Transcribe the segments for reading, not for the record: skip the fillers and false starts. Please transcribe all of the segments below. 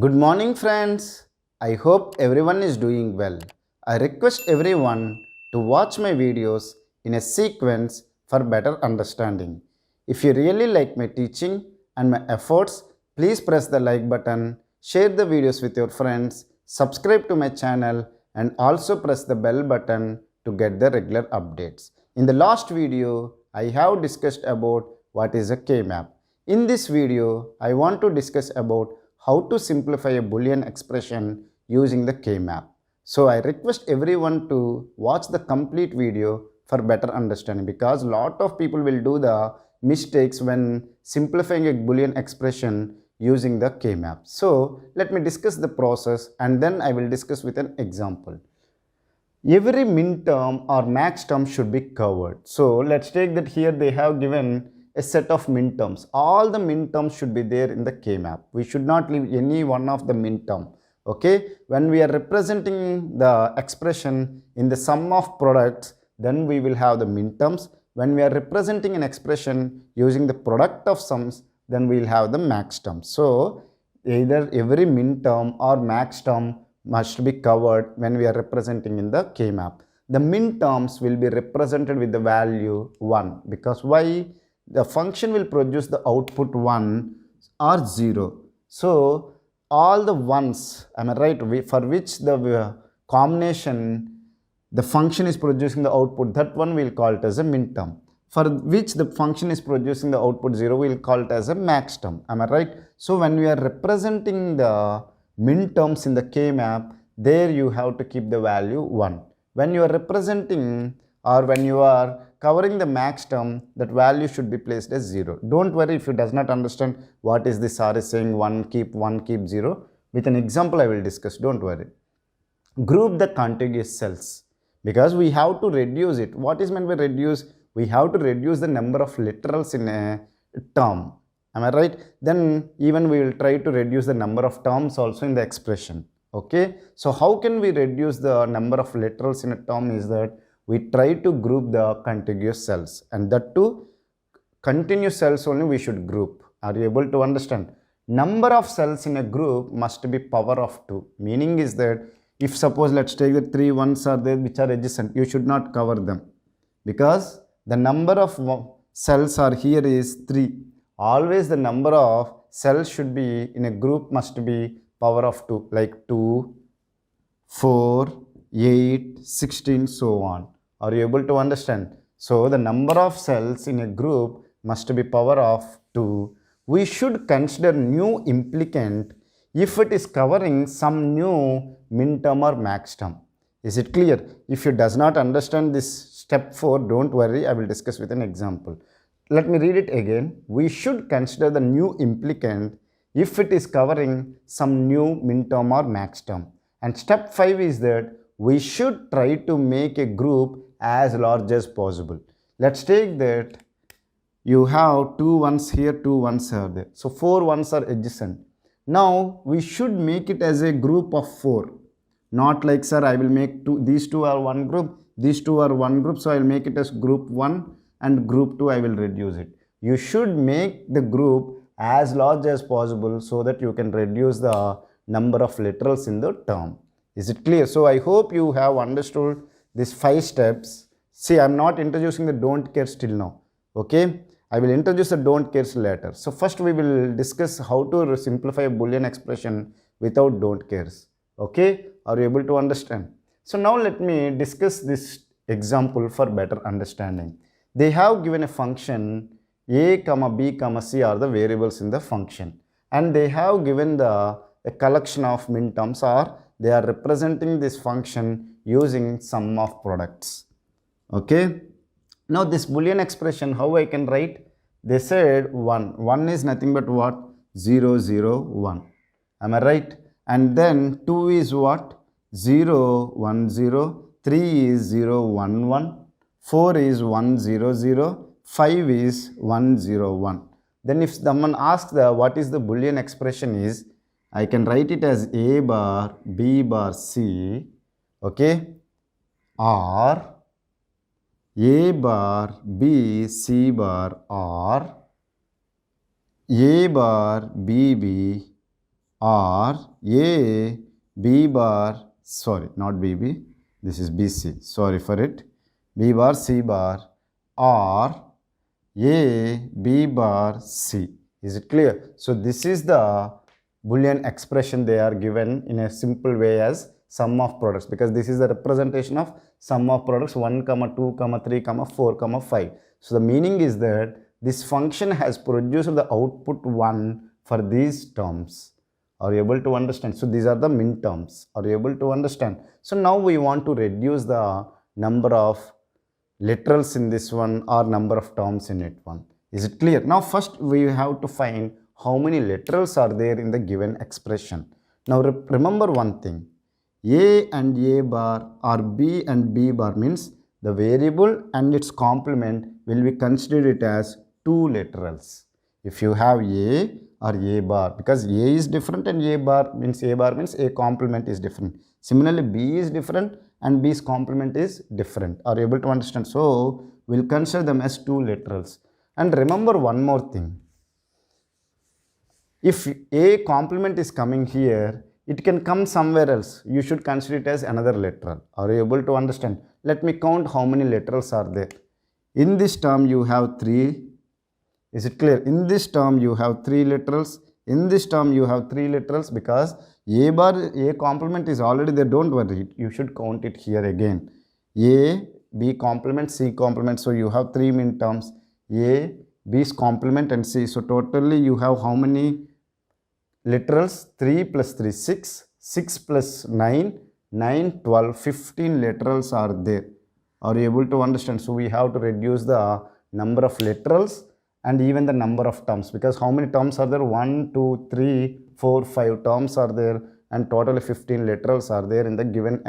Good morning, friends. I hope everyone is doing well. I request everyone to watch my videos in a sequence for better understanding. If you really like my teaching and my efforts, please press the like button, share the videos with your friends, subscribe to my channel, and also press the bell button to get the regular updates. In the last video, I have discussed about what is a K-map. In this video, I want to discuss about how to simplify a Boolean expression using the K-map. So I request everyone to watch the complete video for better understanding, because lot of people will do the mistakes when simplifying a Boolean expression using the K-map. So let me discuss the process and then I will discuss with an example. Every min term or max term should be covered. So let's take that here they have given a set of min terms. All the min terms should be there in the K-map. We should not leave any one of the min term. Okay, when we are representing the expression in the sum of products, then we will have the min terms. When we are representing an expression using the product of sums, then we will have the max term. So either every min term or max term must be covered when we are representing in the K-map. The min terms will be represented with the value 1, because why? The function will produce the output 1 or 0. So all the ones, am I right, for which the combination the function is producing the output, that one we will call it as a min term. For which the function is producing the output 0, we will call it as a max term. Am I right? So when we are representing the min terms in the K-map, there you have to keep the value 1. When you are representing or when you are covering the max term, that value should be placed as 0. Don't worry if you does not understand what is this R is saying 1 keep 0. With an example I will discuss, don't worry. Group the contiguous cells, because we have to reduce it. What is meant by reduce? We have to reduce the number of literals in a term. Am I right? Then even we will try to reduce the number of terms also in the expression. Okay. So how can we reduce the number of literals in a term is that we try to group the contiguous cells, and that too continuous cells only we should group. Are you able to understand? Number of cells in a group must be power of 2. Meaning is that if suppose let's take the 3 ones are there which are adjacent, you should not cover them, because the number of cells are here is 3. Always the number of cells should be in a group must be power of 2, like 2, 4, 8, 16, so on. Are you able to understand? So the number of cells in a group must be power of 2. We should consider new implicant if it is covering some new min term or max term. Is it clear? If you does not understand this step 4, don't worry, I will discuss with an example. Let me read it again. We should consider the new implicant if it is covering some new min term or max term. And step 5 is that we should try to make a group as large as possible. Let's take that you have 2 ones here, 2 ones are there. So 4 ones are adjacent. Now we should make it as a group of 4. Not like, sir, I will make these two are one group, these two are one group, so I will make it as group 1 and group 2 I will reduce it. You should make the group as large as possible so that you can reduce the number of literals in the term. Is it clear? So I hope you have understood these 5 steps. See, I am not introducing the don't care till now. Okay, I will introduce the don't cares later. So first we will discuss how to simplify a Boolean expression without don't cares. Okay, are you able to understand? So now let me discuss this example for better understanding. They have given a function a, b, c are the variables in the function, and they have given a collection of min terms, or they are representing this function using sum of products. Okay. Now this Boolean expression, how I can write? They said 1. 1 is nothing but what? 0, 0, 1. Am I right? And then 2 is what? 0, 1, 0. 3 is 0, 1, 1. 4 is 1, 0, 0. 5 is 1, 0, 1. Then if someone asks what is the Boolean expression is, I can write it as A bar, B bar, C, okay, or A bar, B, C bar, or A bar, B, or A, B bar, sorry, not BB, this is BC, sorry for it, B bar, C bar, or A, B bar, C. Is it clear? So this is the Boolean expression they are given in a simple way as sum of products, because this is the representation of sum of products 1, 2, 3, 4, 5. So the meaning is that this function has produced the output 1 for these terms. Are you able to understand? So these are the min terms. Are you able to understand? So now we want to reduce the number of literals in this one or number of terms in it one. Is it clear? Now first we have to find how many literals are there in the given expression. Now remember one thing. A and A bar or B and B bar means the variable and its complement will be considered it as two literals. If you have A or A bar, because A is different and A bar means A complement is different. Similarly, B is different and B's complement is different. Are you able to understand? So we'll consider them as two literals. And remember one more thing. If A complement is coming here, it can come somewhere else. You should consider it as another literal. Are you able to understand? Let me count how many literals are there. In this term you have 3. Is it clear? In this term you have 3 literals. In this term you have 3 literals, because A bar, A complement is already there. Don't worry. You should count it here again. A, B complement, C complement. So you have 3 min terms. A, B's complement and C. So totally you have how many literals? 3 plus 3, 6. 6 plus 9, 9, 12, 15 literals are there. Are you able to understand? So we have to reduce the number of literals and even the number of terms, because how many terms are there? 1, 2, 3, 4, 5 terms are there, and totally 15 literals are there in the given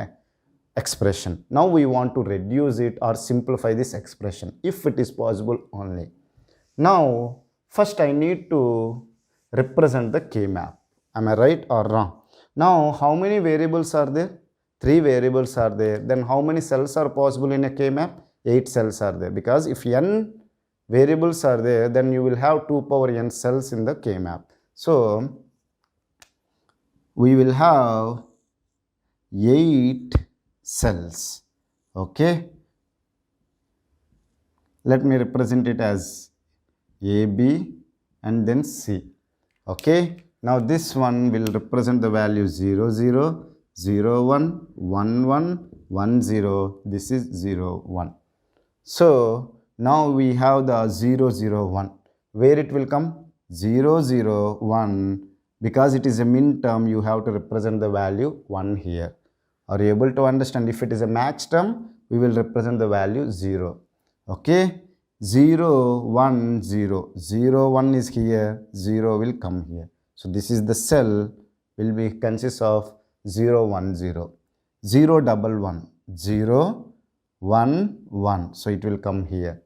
expression. Now we want to reduce it or simplify this expression if it is possible only. Now first I need to represent the K-map. Am I right or wrong? Now how many variables are there? 3 variables are there. Then how many cells are possible in a K-map? 8 cells are there, because if n variables are there, then you will have 2 power n cells in the K-map. So we will have 8 cells. Okay, let me represent it as A, B and then C. Okay, now this one will represent the value 0, 0, 0, 1, 1, 1, 1, 0. This is 0, 1. So now we have the 0, 0, 1. Where it will come? 0, 0, 1. Because it is a min term, you have to represent the value 1 here. Are you able to understand? If it is a max term, we will represent the value 0. Okay, 0, 1, 0. 0, 1 is here, 0 will come here. So this is the cell will be consists of 0, 1, 0. 0, 1, 1. 0, 1, 1. So it will come here.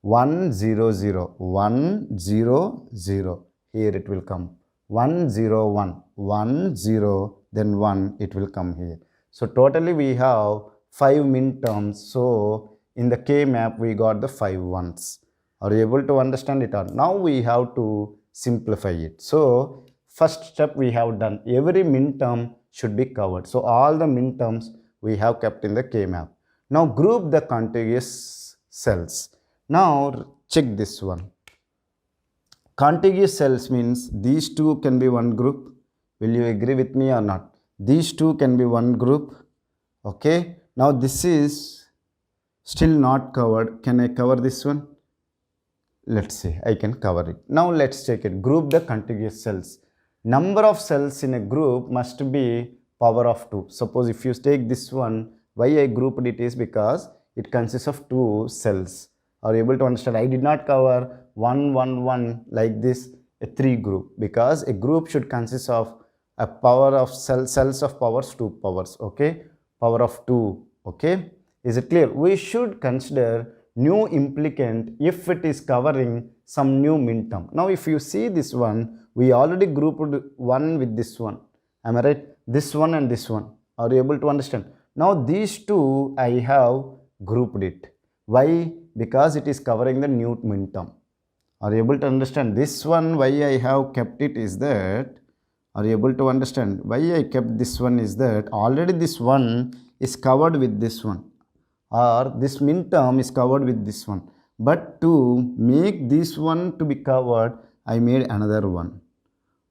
1, 0, 0. 1, 0, 0. Here it will come. 1, 0, 1. 1, 0. Then 1 it will come here. So totally we have 5 min terms. So in the K map we got the 5 ones. Are you able to understand it? Or now we have to simplify it. So first step we have done. Every min term should be covered. So all the min terms we have kept in the K map. Now group the contiguous cells. Now check this one. Contiguous cells means these two can be one group. Will you agree with me or not? These two can be one group. Okay. Now this is still not covered. Can I cover this one? Let's see. I can cover it. Now let's check it. Group the contiguous cells. Number of cells in a group must be power of 2. Suppose if you take this one, why I grouped it is because it consists of 2 cells. Are you able to understand? I did not cover 1, 1, 1 like this, a 3 group, because a group should consist of a power of cells of powers 2 powers. Okay, power of 2. Okay, is it clear? We should consider new implicant if it is covering some new min term. Now if you see this one, we already grouped one with this one. Am I right? This one and this one. Are you able to understand? Now these two I have grouped it. Why? Because it is covering the new min term. Are you able to understand? This one, why I have kept it is that Are you able to understand? Why I kept this one is that already this one is covered with this one, or this min term is covered with this one. But to make this one to be covered, I made another one.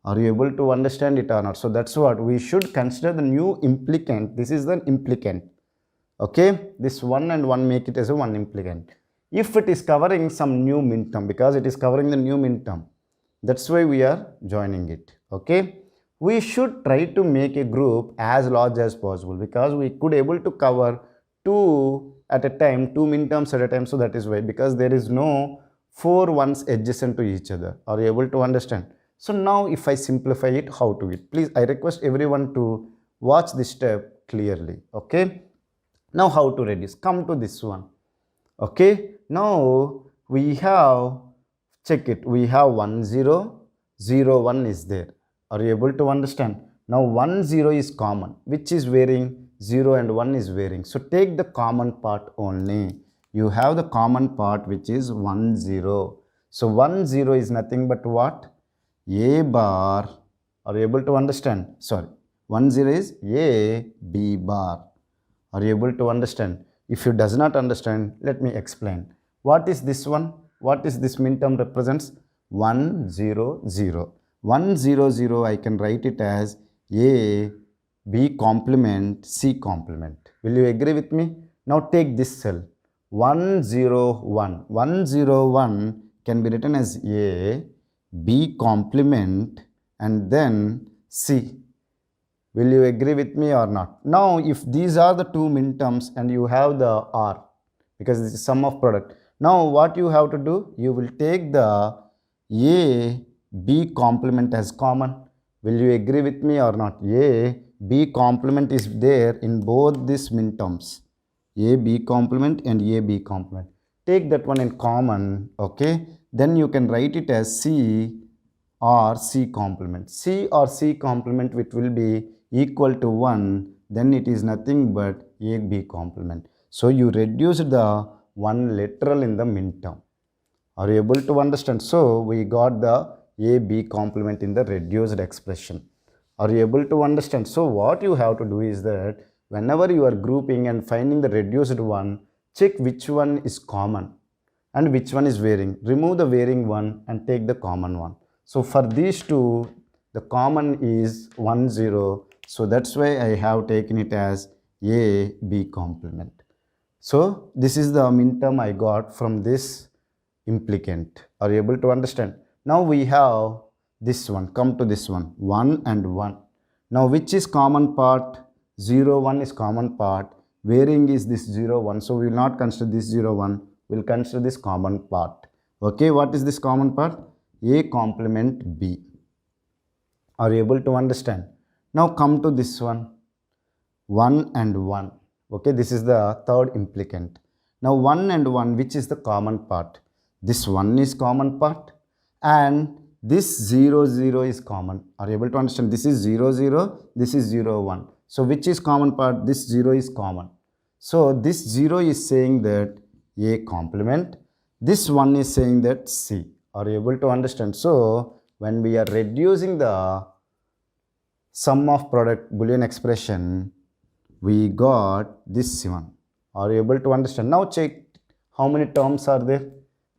Are you able to understand it or not? So that's what we should consider the new implicant. This is the implicant. Okay, this 1 and 1 make it as a 1 implicant. If it is covering some new min term, because it is covering the new min term, that's why we are joining it. Okay, we should try to make a group as large as possible, because we could able to cover two at a time, two min terms at a time. So that is why, because there is no 4 ones adjacent to each other. Are you able to understand? So now if I simplify it, how to it? Please, I request everyone to watch this step clearly. Okay, now how to reduce? Come to this one. Okay, now we have, check it, we have 1 0 0 1 is there. Are you able to understand? Now 1 0 is common, which is varying, 0 and 1 is varying. So take the common part only. You have the common part, which is 1 0. So 1 0 is nothing but what? A bar. Are you able to understand? Sorry, 1 0 is A B bar. Are you able to understand? If you does not understand, let me explain. What is this one? What is this min term represents? 1 0 0. 1 0 0, I can write it as A B complement C complement. Will you agree with me? Now take this cell 1 0 1. 1 0 1 can be written as A B complement and then C. Will you agree with me or not? Now, if these are the two min terms and you have the R, because this is sum of product. Now, what you have to do? You will take the A B complement as common. Will you agree with me or not? A B complement is there in both these min terms. A B complement and A B complement. Take that one in common, okay? Then you can write it as C or C complement. C or C complement, which will be equal to 1, then it is nothing but A B complement. So you reduce the one literal in the min term. Are you able to understand? So we got the A B complement in the reduced expression. Are you able to understand? So what you have to do is that whenever you are grouping and finding the reduced one, check which one is common and which one is varying. Remove the varying one and take the common one. So for these two, the common is 1 0. So that's why I have taken it as A B complement. So this is the min term I got from this implicant. Are you able to understand? Now we have this one. Come to this one. 1 and 1. Now which is common part? 0 1 is common part. Varying is this 0 1. So we will not consider this 0 1. We will consider this common part. Okay, what is this common part? A complement B. Are you able to understand? Now come to this one. 1 and 1. Okay, this is the third implicant. Now 1 and 1, which is the common part? This 1 is common part and this 0 0 is common. Are you able to understand? This is 0 0, this is 0 1. So which is common part? This 0 is common. So this 0 is saying that A complement. This 1 is saying that C. Are you able to understand? So when we are reducing the sum of product Boolean expression, we got this one. Are you able to understand? Now check how many terms are there?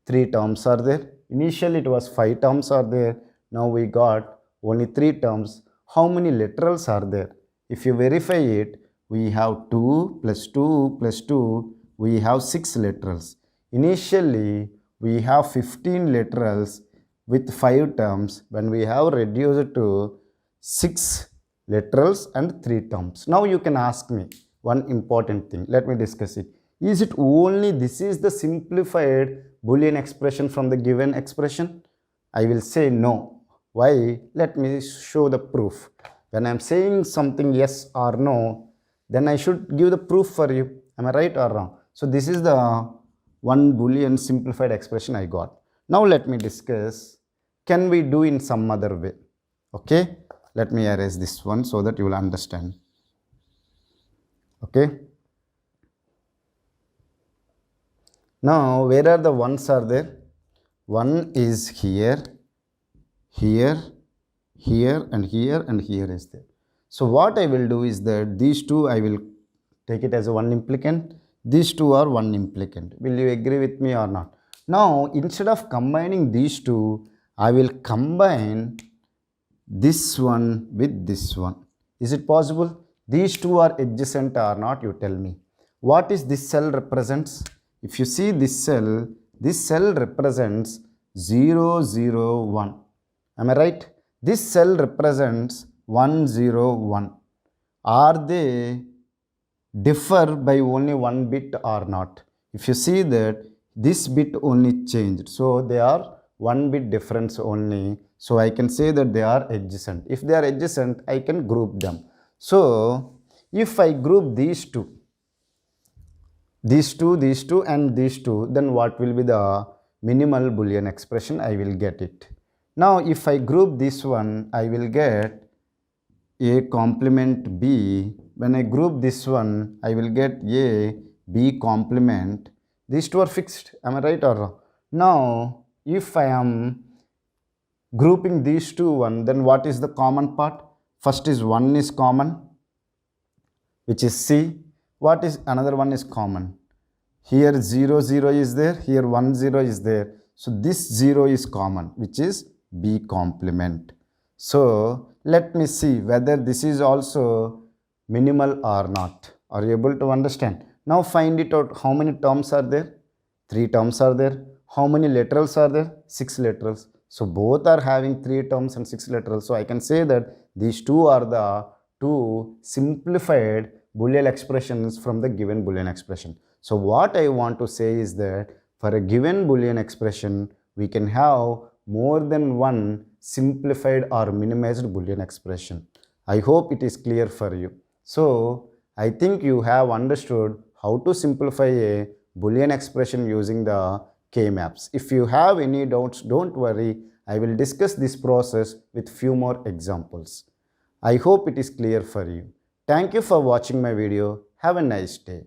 3 terms are there. Initially it was 5 terms are there. Now we got only 3 terms. How many literals are there? If you verify it, we have 2 plus 2 plus 2. We have 6 literals. Initially we have 15 literals with 5 terms. When we have reduced to 6 literals and 3 terms. Now you can ask me one important thing. Let me discuss it. Is it only this is the simplified Boolean expression from the given expression? I will say no. Why? Let me show the proof. When I am saying something yes or no, then I should give the proof for you. Am I right or wrong? So this is the one Boolean simplified expression I got. Now let me discuss, can we do in some other way? Okay, let me erase this one so that you will understand. Okay. Now where are the ones are there? 1 is here, here, here and here and here is there. So what I will do is that these two I will take it as a one implicant. These two are one implicant. Will you agree with me or not? Now instead of combining these two, I will combine this one with this one. Is it possible? These two are adjacent or not? You tell me. What is this cell represents? If you see this cell represents 0, 0, 1. Am I right? This cell represents 1, 0, 1. Are they differ by only one bit or not? If you see that this bit only changed, so they are one bit difference only, so I can say that they are adjacent. If they are adjacent, I can group them. So if I group these two and these two, then what will be the minimal Boolean expression? I will get it. Now if I group this one, I will get A complement B. When I group this one, I will get A, B complement. These two are fixed. Am I right or wrong? Now if I am grouping these two one, then what is the common part? First is 1 is common, which is C. What is another one is common? Here 0, 0 is there, here 1, 0 is there. So this 0 is common, which is B complement. So let me see whether this is also minimal or not. Are you able to understand? Now find it out. How many terms are there? 3 terms are there. How many literals are there? 6 literals. So both are having 3 terms and 6 literals. So I can say that these two are the two simplified Boolean expressions from the given Boolean expression. So what I want to say is that for a given Boolean expression, we can have more than one simplified or minimized Boolean expression. I hope it is clear for you. So I think you have understood how to simplify a Boolean expression using the K-maps. If you have any doubts, don't worry. I will discuss this process with few more examples. I hope it is clear for you. Thank you for watching my video. Have a nice day.